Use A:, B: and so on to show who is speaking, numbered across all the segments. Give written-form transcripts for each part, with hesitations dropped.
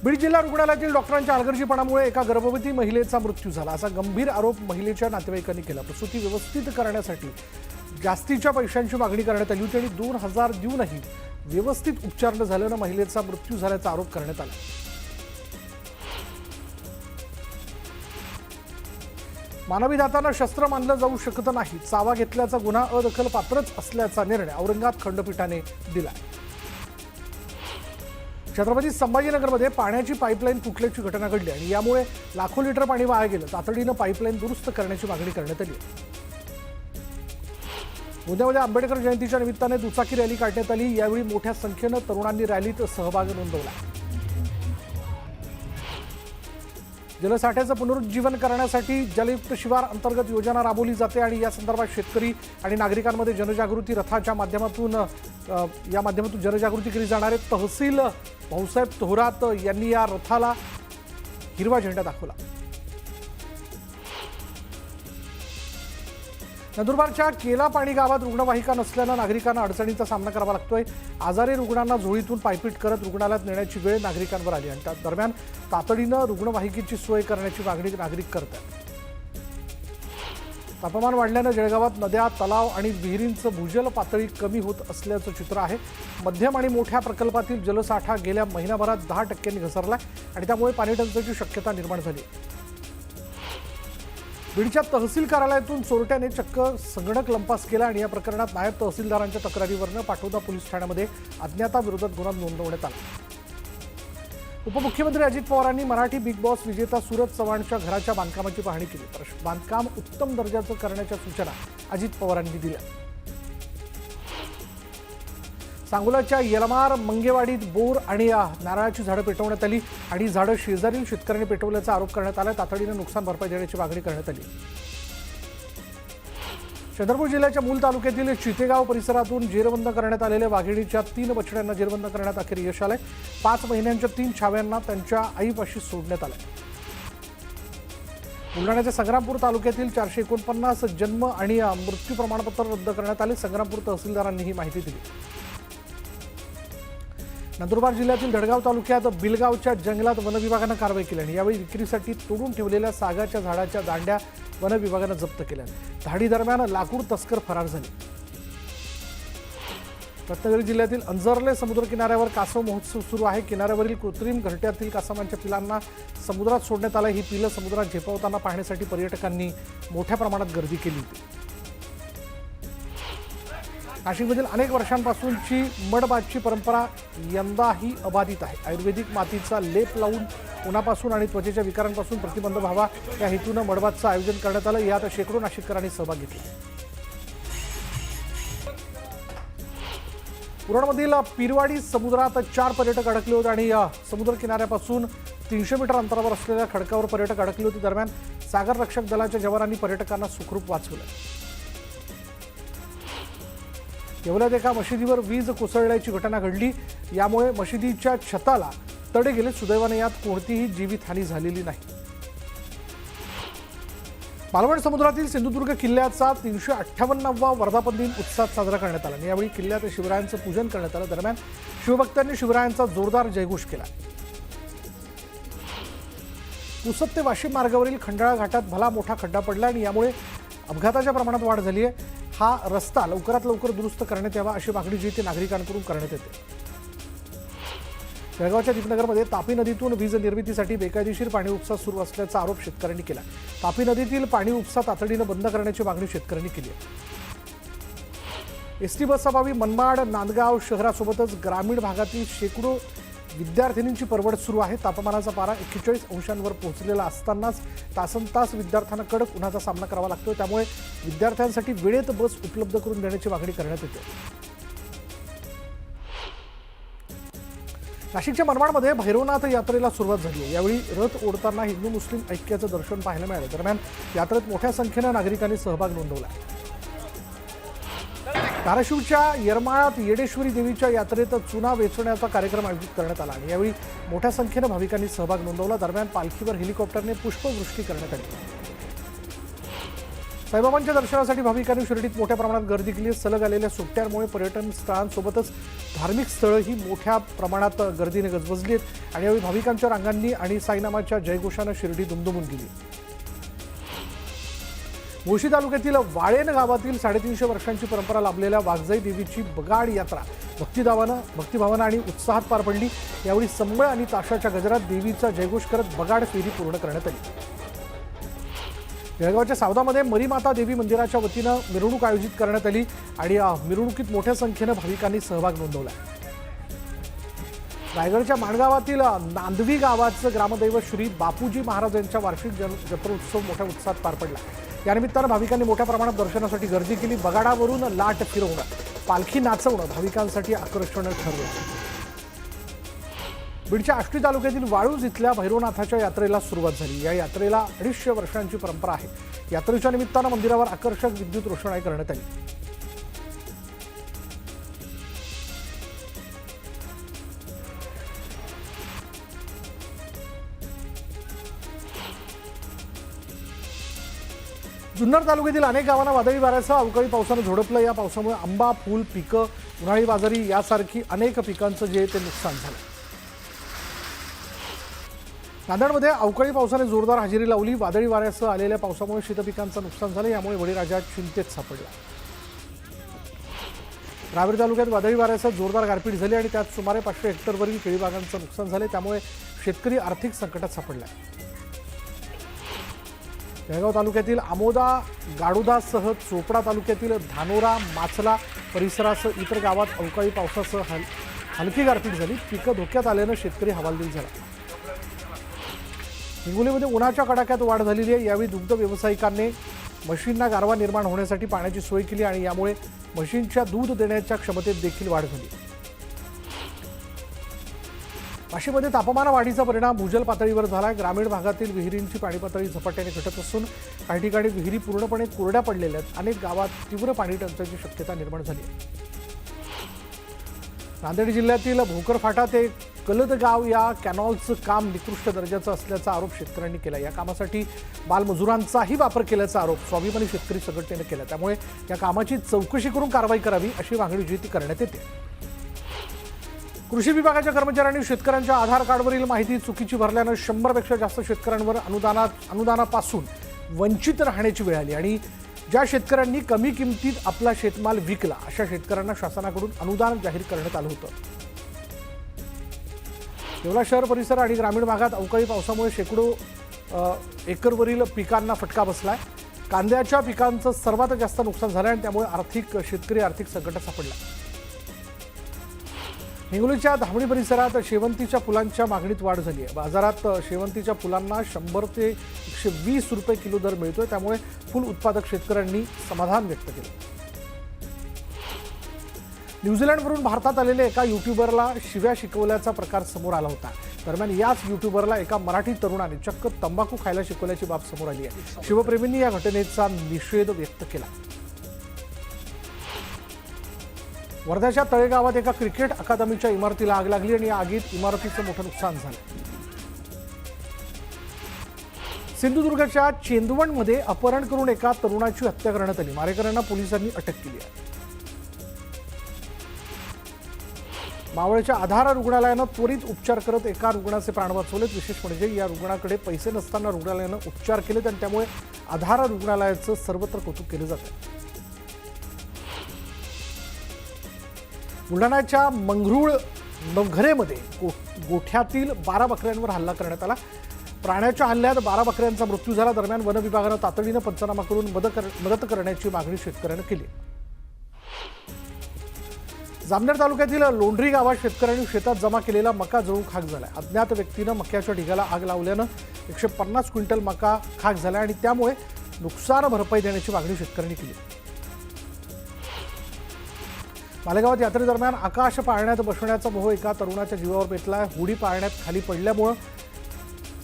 A: बीड जिल्हा रुग्णालयातील डॉक्टरांच्या हलगर्जीपणामुळे एका गर्भवती महिलेचा मृत्यू झाला असा गंभीर आरोप महिलेच्या नातेवाईकांनी केला। प्रसूती व्यवस्थित करण्यासाठी जास्तीच्या पैशांची मागणी करण्यात आली होती आणि 2000 देऊनही व्यवस्थित उपचार न झाल्याने महिलेचा मृत्यू झाल्याचा आरोप करण्यात आला। मानवी दातांना शस्त्र मानलं जाऊ शकत नाही, चावा घेतल्याचा गुन्हा अदखलपात्रच असल्याचा निर्णय औरंगाबाद खंडपीठाने दिला। छत्रपती संभाजीनगरमध्ये पाण्याची पाईपलाईन फुटल्याची घटना घडली आणि यामुळे लाखो लिटर पाणी वाया गेलं। तातडीनं पाईपलाईन दुरुस्त करण्याची मागणी करण्यात आली। पुण्यामध्ये आंबेडकर जयंतीच्या निमित्ताने दुचाकी रॅली काढण्यात आली। यावेळी मोठ्या संख्येनं तरुणांनी रॅलीत सहभाग नोंदवला। जलसाठ्याचं पुनरुज्जीवन करण्यासाठी जलयुक्त शिवार अंतर्गत योजना राबवली जाते आणि या संदर्भात शेतकरी आणि नागरिकांमध्ये जनजागृती रथाच्या माध्यमातून जनजागृती केली जाणार आहे। तहसील भाऊसाहेब थोरात यांनी या रथाला हिरवा झेंडा दाखवला। नंदुरबारच्या केलापाणी गावात रुग्णवाहिका नसल्यानं नागरिकांना अडचणींचा सामना करावा लागतोय। आजारी रुग्णांना झोळीतून पायपीट करत रुग्णालयात नेण्याची वेळ नागरिकांवर आली आणि त्या दरम्यान तातडीनं रुग्णवाहिकेची सोय करण्याची मागणी नागरिक करतात। तापमान वाढल्यानं जळगावात नद्या, तलाव आणि विहिरींचं भूजल पातळी कमी होत असल्याचं चित्र आहे। मध्यम आणि मोठ्या प्रकल्पातील जलसाठा गेल्या महिनाभरात 10% घसरला आणि त्यामुळे पाणीटंचाईची शक्यता निर्माण झाली। बीडच्या तहसील कार्यालयातून चोरट्याने चक्क संगणक लंपास केला आणि या प्रकरणात नायब तहसीलदारांच्या तक्रारीवरून पाटोदा पोलीस ठाण्यामध्ये अज्ञाताविरोधात गुन्हा नोंदवण्यात आला। उपमुख्यमंत्री अजित पवारांनी मराठी बिग बॉस विजेता सूरज चव्हाणच्या घराच्या बांधकामाची पाहणी केली। बांधकाम उत्तम दर्जाचं करण्याच्या सूचना अजित पवारांनी दिल्या। सांगोलाच्या यलमार मंगेवाडीत बोर आणि नारळाची झाडं पेटवण्यात आली आणि झाडं शेजारील शेतकऱ्यांनी पेटवल्याचा आरोप करण्यात आला। तातडीनं नुकसान भरपाई देण्याची मागणी करण्यात आली। चंद्रपूर जिल्ह्याच्या मूल तालुक्यातील चितेगाव परिसरातून जेरबंद करण्यात आलेल्या वाघिणीच्या 3 बछड्यांना जेरबंद करण्यात अखेर यश आलंय। 5 महिन्यांच्या 3 छाव्यांना त्यांच्या आईपाशी सोडण्यात आलंय। बुलढाण्याच्या संग्रामपूर तालुक्यातील 449 जन्म आणि मृत्यू प्रमाणपत्र रद्द करण्यात आले। संग्रामपूर तहसीलदारांनी ही माहिती दिली। नंदुरबार जिल्ह्यातील धडगाव तालुक्यात बिलगावच्या जंगलात वनविभागानं कारवाई केली आणि यावेळी विक्रीसाठी तोडून ठेवलेल्या सागाच्या झाडाच्या दांड्या वनविभागानं जप्त केल्या। धाडी दरम्यान लाकूड तस्कर फरार झाले। रत्नागिरी जिल्ह्यातील अंजर्ले समुद्र किनाऱ्यावर कासव महोत्सव सुरू आहे। किनाऱ्यावरील कृत्रिम घरट्यातील कासवांच्या पिलांना समुद्रात सोडण्यात आलं। ही पिलं समुद्रात झेपावताना पाहण्यासाठी पर्यटकांनी मोठ्या प्रमाणात गर्दी केली होती। नाशिकमधील अनेक वर्षांपासूनची मडबादची परंपरा यंदाही अबाधित आहे। आयुर्वेदिक मातीचा लेप लावून उन्हापासून आणि त्वचेच्या विकारांपासून प्रतिबंध व्हावा या हेतूनं मडबादचं आयोजन करण्यात आलं। यात शेकडो नाशिककरांनी सहभाग घेतला। उरणमधील पिरवाडी समुद्रात 4 पर्यटक अडकले होते आणि समुद्र किनाऱ्यापासून 300 मीटर अंतरावर असलेल्या खडकावर पर्यटक अडकले होते। दरम्यान सागर रक्षक दलाच्या जवानांनी पर्यटकांना सुखरूप वाचवलं। येवल्यात एका मशिदीवर वीज कोसळल्याची घटना घडली। यामुळे मशिदीच्या छताला तडे गेले। सुदैवाने यात कोणतीही जीवितहानी झालेली नाही। मालवण समुद्रातील सिंधुदुर्ग किल्ल्याचा 358वा वर्धापन दिन उत्साहात साजरा करण्यात आला। यावेळी किल्ल्यात शिवरायांचं पूजन करण्यात आलं। दरम्यान शिवभक्तांनी शिवरायांचा जोरदार जयघोष केला। पुसद ते वाशिम मार्गावरील खंडाळा घाटात भला मोठा खड्डा पडला आणि यामुळे अपघाताच्या प्रमाणात वाढ झाली आहे। हा रस्ता लवकरात लवकर दुरुस्त करण्यात यावा अशी मागणी जी ती नागरिकांकडून करण्यात येते। जळगावच्या दीपनगरमध्ये तापी नदीतून वीज निर्मितीसाठी बेकायदेशीर पाणी उपसा सुरू असल्याचा आरोप शेतकऱ्यांनी केला। तापी नदीतील पाणी उपसा तातडीनं बंद करण्याची मागणी शेतकऱ्यांनी केली आहे। एसटी बसअभावी मनमाड, नांदगाव शहरासोबतच ग्रामीण भागातील शेकडो विद्यार्थिनींची परवड सुरू आहे। तापमानाचा पारा 41 अंशांवर पोहोचलेला असतानाच तासनतास विद्यार्थ्यांना कडक उन्हाचा सामना करावा लागतो। त्यामुळे विद्यार्थ्यांसाठी वेळेत बस उपलब्ध करून देण्याची मागणी करण्यात येते। नाशिकच्या मनमाडमध्ये भैरवनाथ यात्रेला सुरुवात झाली आहे। यावेळी रथ ओढताना हिंदू मुस्लिम ऐक्याचं दर्शन पाहायला मिळालं। दरम्यान यात्रेत मोठ्या संख्येनं नागरिकांनी सहभाग नोंदवला। धाराशिवच्या येरमाळ्यात येडेश्वरी देवीच्या यात्रेत चुना वेचण्याचा कार्यक्रम आयोजित करण्यात आला आणि यावेळी मोठ्या संख्येनं भाविकांनी सहभाग नोंदवला। दरम्यान पालखीवर हेलिकॉप्टरने पुष्पवृष्टी करण्यात आली। साईबाबांच्या दर्शनासाठी भाविकांनी शिर्डीत मोठ्या प्रमाणात गर्दी केली. सलग आलेल्या सुट्ट्यांमुळे पर्यटन स्थळांसोबतच धार्मिक स्थळंही मोठ्या प्रमाणात गर्दीने गजबजली आहेत आणि यावेळी भाविकांच्या रांगांनी आणि साईनामाच्या जयघोषानं शिर्डी दुमदुमून गेली. मुळशी तालुक्यातील वाळेन गावातील 350 वर्षांची परंपरा लाभलेल्या वाघजाई देवीची बगाड यात्रा भक्तिभावानं आणि उत्साहात पार पडली. यावेळी संबळ आणि ताशाच्या गजरात देवीचा जयघोष करत बगाड फेरी पूर्ण करण्यात आली. जळगावच्या सावदामध्ये मरीमाता देवी मंदिराच्या वतीनं मिरवणूक आयोजित करण्यात आली आणि या मिरवणुकीत मोठ्या संख्येनं भाविकांनी सहभाग नोंदवला. रायगडच्या माणगावातील नांदवी गावाचं ग्रामदैवत श्री बापूजी महाराज यांच्या वार्षिक जत्रोत्सव मोठ्या उत्साहात पार पडला. या निमित्तानं भाविकांनी मोठ्या प्रमाणात दर्शनासाठी गर्दी केली. बगाडावरून लाट फिरवणं, पालखी नाचवणं भाविकांसाठी आकर्षण ठरलं. बीडच्या आष्टी तालुक्यातील वाळूज इथल्या भैरवनाथाच्या यात्रेला सुरुवात झाली. या यात्रेला 250 वर्षांची परंपरा आहे. यात्रेच्या निमित्तानं मंदिरावर आकर्षक विद्युत रोषणाई करण्यात आली. जुन्नर तालुक्यातील अनेक गावांना वादळी वाऱ्यासह अवकाळी पावसानं झोडपलं. या पावसामुळे आंबा, फूल पिकं, उन्हाळी बाजारी यासारखी अनेक पिकांचं जे ते नुकसान झालं. नांदेडमध्ये अवकाळी पावसाने जोरदार हजेरी लावली. वादळी वाऱ्यासह आलेल्या पावसामुळे शीतपिकांचं नुकसान झालं. यामुळे बळीराजा चिंतेत सापडला. रावेर तालुक्यात वादळी वाऱ्यासह जोरदार गारपीट झाली आणि त्यात सुमारे 500 हेक्टरवरील केळी बागांचं नुकसान झाले. त्यामुळे शेतकरी आर्थिक संकटात सापडला. जळगाव तालुक्यातील आमोदा, गाडुदासह चोपडा तालुक्यातील धानोरा, माचला परिसरासह इतर गावात अवकाळी पावसासह हलकी गारपीट झाली. पिकं धोक्यात आल्यानं शेतकरी हवालदिल झाला. हिंगोलीमध्ये उन्हाच्या कडाक्यात वाढ झालेली आहे. यावेळी दुग्ध व्यावसायिकांनी म्हशींना गारवा निर्माण होण्यासाठी पाण्याची सोय केली आणि यामुळे म्हशींच्या दूध देण्याच्या क्षमतेत देखील वाढ झाली. वाशीमध्ये तापमान वाढीचा परिणाम भूजल पातळीवर झाला. ग्रामीण भागातील विहिरींची पाणी पातळी झपाट्याने घटत असून काही ठिकाणी विहिरी पूर्णपणे कोरड्या पडलेल्या आहेत. अनेक गावात तीव्र पाणी टंचाईची शक्यता निर्माण झाली आहे. नांदेड जिल्ह्यातील भोकर फाटा ते कलदगाव या कॅनॉलचं काम निकृष्ट दर्जाचं असल्याचा आरोप शेतकऱ्यांनी केला. या कामासाठी बालमजुरांचाही वापर केल्याचा आरोप स्वाभिमानी शेतकरी संघटनेने केला. त्यामुळे या कामाची चौकशी करून कारवाई करावी अशी मागणी जी ती करण्यात येते. कृषी विभागाच्या कर्मचाऱ्यांनी शेतकऱ्यांच्या आधार कार्डवरील माहिती चुकीची भरल्यानं 100पेक्षा जास्त शेतकऱ्यांवर अनुदानापासून वंचित राहण्याची वेळ आली आणि ज्या शेतकऱ्यांनी कमी किमतीत आपला शेतमाल विकला अशा शेतकऱ्यांना शासनाकडून अनुदान जाहीर करण्यात आलं होतं. येवला शहर परिसर आणि ग्रामीण भागात अवकाळी पावसामुळे शेकडो एकरवरील पिकांना फटका बसलाय. कांद्याच्या पिकांचं सर्वात जास्त नुकसान झालं आणि त्यामुळे शेतकरी आर्थिक संकटात सापडला. हिंगोलीच्या धामणी परिसरात शेवंतीच्या फुलांच्या मागणीत वाढ झाली आहे. बाजारात शेवंतीच्या फुलांना 100 ते 120 रुपये किलो दर मिळतोय. त्यामुळे फुल उत्पादक शेतकऱ्यांनी समाधान व्यक्त केलं. न्यूझीलंडवरून भारतात आलेल्या एका युट्यूबरला शिव्या शिकवल्याचा प्रकार समोर आला होता. दरम्यान याच युट्यूबरला एका मराठी तरुणाने चक्क तंबाखू खायला शिकवल्याची बाब समोर आली आहे. शिवप्रेमींनी या घटनेचा निषेध व्यक्त केला. वर्ध्याच्या तळेगावात एका क्रिकेट अकादमीच्या इमारतीला आग लागली आणि या आगीत इमारतीचं मोठं नुकसान झालं. सिंधुदुर्गच्या चेंदवणमध्ये अपहरण करून एका तरुणाची हत्या करण्यात आली. मारेकऱ्यांना पोलिसांनी अटक केली आहे. मावळच्या आधार रुग्णालयानं त्वरित उपचार करत एका रुग्णाचे प्राण वाचवलेत. विशेष म्हणजे या रुग्णाकडे पैसे नसताना रुग्णालयानं उपचार केलेत आणि त्यामुळे आधार रुग्णालयाचं सर्वत्र कौतुक केलं जातं. बुलढाण्याच्या मंगरूळ नवघरेमध्ये गोठ्यातील 12 बकऱ्यांवर हल्ला करण्यात आला. प्राण्याच्या हल्ल्यात 12 बकऱ्यांचा मृत्यू झाला. दरम्यान वन विभागानं तातडीनं पंचनामा करून मदत करण्याची मागणी शेतकऱ्यांनी केली. जामनेर तालुक्यातील लोंढरी गावात शेतकऱ्यांनी शेतात जमा केलेला मका जळून खाक झाला. अज्ञात व्यक्तीनं मक्याच्या ढिगाला आग लावल्यानं 150 क्विंटल मका खाक झाला आणि त्यामुळे नुकसान भरपाई देण्याची मागणी शेतकऱ्यांनी केली. मालेगावात यात्रेदरम्यान आकाश पाळण्यात बसवण्याचा मोह एका तरुणाच्या जीवावर बेतला. होडी पाळण्यात खाली पडल्यामुळे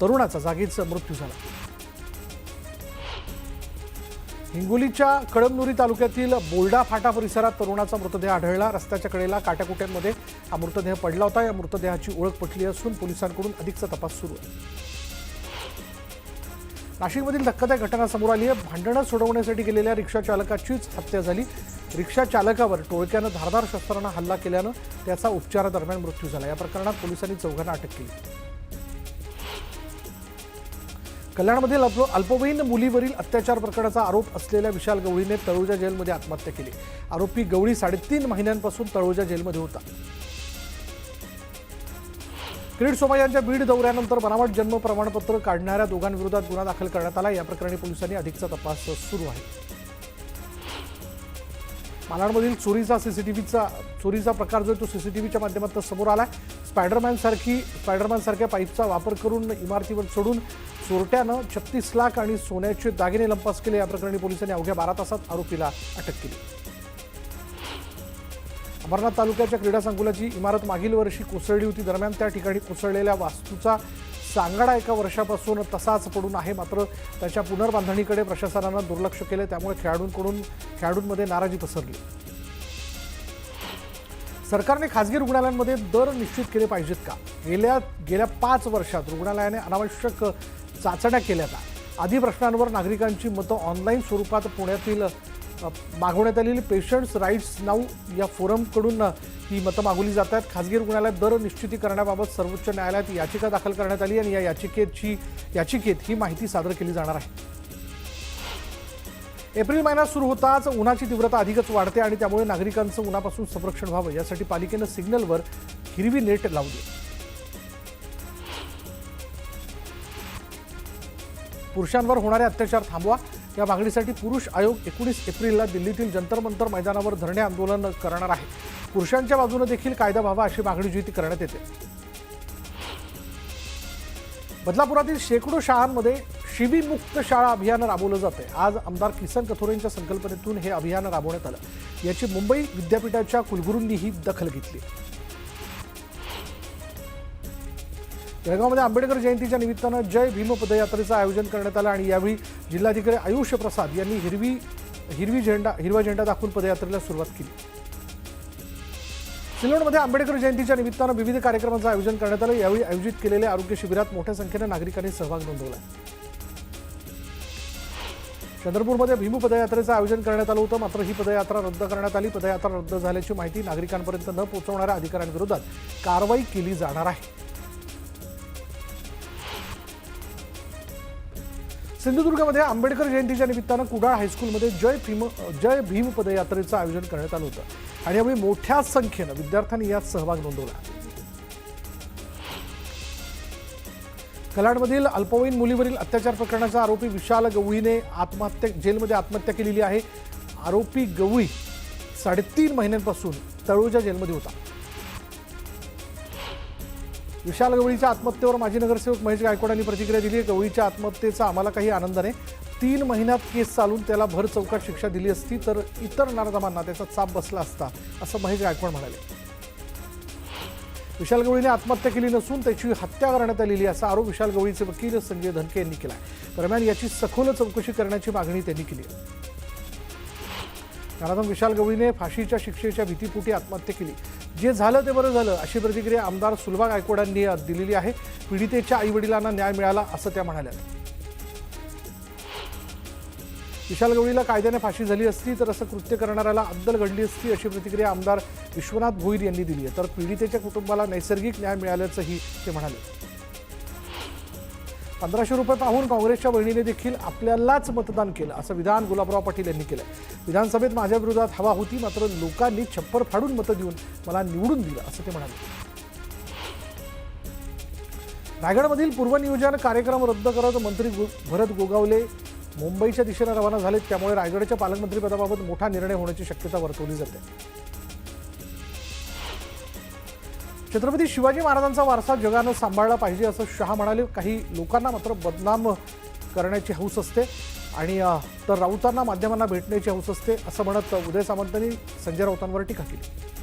A: तरुणाचा जागीच मृत्यू झाला. हिंगोलीच्या कळमनुरी तालुक्यातील बोल्डा फाटा परिसरात तरुणाचा मृतदेह आढळला. रस्त्याच्या कडेला काट्याकुट्यांमध्ये हा मृतदेह पडला होता. या मृतदेहाची ओळख पटली असून पोलिसांकडून अधिकचा तपास सुरू आहे. नाशिकमधील धक्कादायक घटना समोर आली आहे. भांडणं सोडवण्यासाठी गेलेल्या रिक्षा चालकाचीच हत्या झाली. रिक्षा चालकावर टोळक्यानं धारदार शस्त्रानं हल्ला केल्यानं त्याचा उपचारादरम्यान मृत्यू झाला. या प्रकरणात पोलिसांनी 4 जणांना अटक केली. कल्याणमधील अल्पवयीन मुलीवरील अत्याचार प्रकरणाचा आरोप असलेल्या विशाल गवळीने तळोजा जेलमध्ये आत्महत्या केली. आरोपी गवळी 3.5 महिन्यांपासून तळोजा जेलमध्ये होता. किरीट सोमय्या यांच्या बीड दौऱ्यानंतर बनावट जन्म प्रमाणपत्र काढणाऱ्या दोघांविरोधात गुन्हा दाखल करण्यात आला. या प्रकरणी पोलिसांनी अधिकचा तपास सुरू आहे. मालाडमधील चोरीचा प्रकार जो तो सीसीटीव्हीच्या माध्यमातून समोर आला. स्पायडरमॅन सारख्या पाईपचा वापर करून इमारतीवर चढून चोरट्यानं 36 लाख आणि सोन्याचे दागिने लंपास केले. या प्रकरणी पोलिसांनी अवघ्या 12 तासात आरोपीला अटक केली. अमरनाथ तालुक्याच्या क्रीडा संकुलाची इमारत मागील वर्षी कोसळली होती. दरम्यान त्या ठिकाणी कोसळलेल्या वास्तूचा सांगाडा 1 वर्षापासून तसाच पडून आहे. मात्र त्याच्या पुनर्बांधणीकडे प्रशासनानं दुर्लक्ष केले. त्यामुळे खेळाडूंमध्ये नाराजी पसरली. सरकारने खासगी रुग्णालयांमध्ये दर निश्चित केले पाहिजेत का? गेल्या 5 वर्षात रुग्णालयाने अनावश्यक चाचण्या केल्या का? आदी प्रश्नांवर नागरिकांची मतं ऑनलाईन स्वरूपात पुण्यातील मागवण्यात आलेली पेशंट्स राईट्स नाऊ या फोरमकडून ही मतं मागवली जातात. खासगी रुग्णालयात दर निश्चिती करण्याबाबत सर्वोच्च न्यायालयात याचिका दाखल करण्यात आली आणि या याचिकेत ही माहिती सादर केली जाणार आहे. एप्रिल महिना सुरू होताच उन्हाची तीव्रता अधिकच वाढते आणि त्यामुळे नागरिकांचं उन्हापासून संरक्षण व्हावं यासाठी पालिकेनं सिग्नलवर हिरवी नेट लावली. पुरुषांवर होणारे अत्याचार थांबवा या मागणीसाठी पुरुष आयोग 19 एप्रिलला दिल्लीतील जंतर मंतर मैदानावर धरणे आंदोलन करणार आहे. पुरुषांच्या बाजूने देखील कायदा व्हावा अशी मागणी जी ती करण्यात येते. बदलापुरातील शेकडो शाळांमध्ये शिबीमुक्त शाळा अभियान राबवलं जाते. आज आमदार किसन कथोरेंच्या संकल्पनेतून हे अभियान राबवण्यात आलं. याची मुंबई विद्यापीठाच्या कुलगुरूंनीही दखल घेतली. जळगावमध्ये आंबेडकर जयंतीच्या निमित्तानं जय भीम पदयात्रेचं आयोजन करण्यात आलं आणि यावेळी जिल्हाधिकारी आयुष प्रसाद यांनी हिरवा झेंडा दाखवून पदयात्रेला सुरुवात केली. सिल्लोडमध्ये आंबेडकर जयंतीच्या निमित्तानं विविध कार्यक्रमांचं आयोजन करण्यात आलं. यावेळी आयोजित केलेल्या आरोग्य शिबिरात मोठ्या संख्येनं नागरिकांनी सहभाग नोंदवला. चंद्रपूरमध्ये भीम पदयात्रेचं आयोजन करण्यात आलं होतं. मात्र ही पदयात्रा रद्द करण्यात आली. पदयात्रा रद्द झाल्याची माहिती नागरिकांपर्यंत न पोहोचवणाऱ्या अधिकाऱ्यांविरोधात कारवाई केली जाणार आहे. सिंधुदुर्गमध्ये आंबेडकर जयंतीच्या निमित्तानं कुडाळ हायस्कूलमध्ये जय भीम पदयात्रेचं आयोजन करण्यात आलं होतं आणि यावेळी मोठ्या संख्येनं विद्यार्थ्यांनी यात सहभाग नोंदवला. कल्याणमधील अल्पवयीन मुलीवरील अत्याचार प्रकरणाचा आरोपी विशाल गवळीने जेलमध्ये आत्महत्या केलेली आहे. आरोपी गवळी 3.5 महिन्यांपासून तळोजा जेलमध्ये होता. विशाल गवळीच्या आत्महत्येवर माजी नगरसेवक महेश गायकवाड यांनी प्रतिक्रिया दिली आहे. गवळीच्या आत्महत्येचा आम्हाला काही आनंद नाही. 3 महिन्यात केस चालून त्याला भर चौकात शिक्षा दिली असती तर इतर नराधमांना त्याचा चाप बसला असता, असं महेश गायकवाड म्हणाले. विशाल गवळीने आत्महत्या केली नसून त्याची हत्या करण्यात आलेली असा आरोप विशाल गवळीचे वकील संजय धनके यांनी केला आहे. दरम्यान याची सखोल चौकशी करण्याची मागणी त्यांनी केली आहे. नराधम विशाल गवळीने फाशीच्या शिक्षेच्या भीतीपोटी आत्महत्या केली. जे झालं ते बरं झालं अशी प्रतिक्रिया आमदार सुलभा गायकवाडांनी दिलेली आहे. पीडितेच्या आईवडिलांना न्याय मिळाला असं त्या म्हणाल्या. विशाल गवळीला कायद्याने फाशी झाली असती तर असं कृत्य करणाऱ्याला अद्दल घडली असती अशी प्रतिक्रिया आमदार विश्वनाथ भोईर यांनी दिली आहे. तर पीडितेच्या कुटुंबाला नैसर्गिक न्याय मिळाल्याचंही ते म्हणाले. 1500 रुपये पाहून काँग्रेसच्या बहिणीने देखील आपल्यालाच मतदान केलं असं विधान गुलाबराव पाटील यांनी केलं. विधानसभेत माझ्या विरोधात हवा होती मात्र लोकांनी छप्पर फाडून मतं देऊन मला निवडून दिलं असं ते म्हणाले. रायगडमधील पूर्वनियोजन कार्यक्रम रद्द करत मंत्री भरत गोगावले मुंबईच्या दिशेने रवाना झालेत. त्यामुळे रायगडच्या पालकमंत्रीपदाबाबत मोठा निर्णय होण्याची शक्यता वर्तवली जाते. छत्रपती शिवाजी महाराजांचा वारसा जगानं सांभाळला पाहिजे असं शहा म्हणाले. काही लोकांना मात्र बदनाम करण्याची हौस असते आणि तर राऊतांना माध्यमांना भेटण्याची हौस असते असं म्हणत उदय सामंतांनी संजय राऊतांवर टीका केली.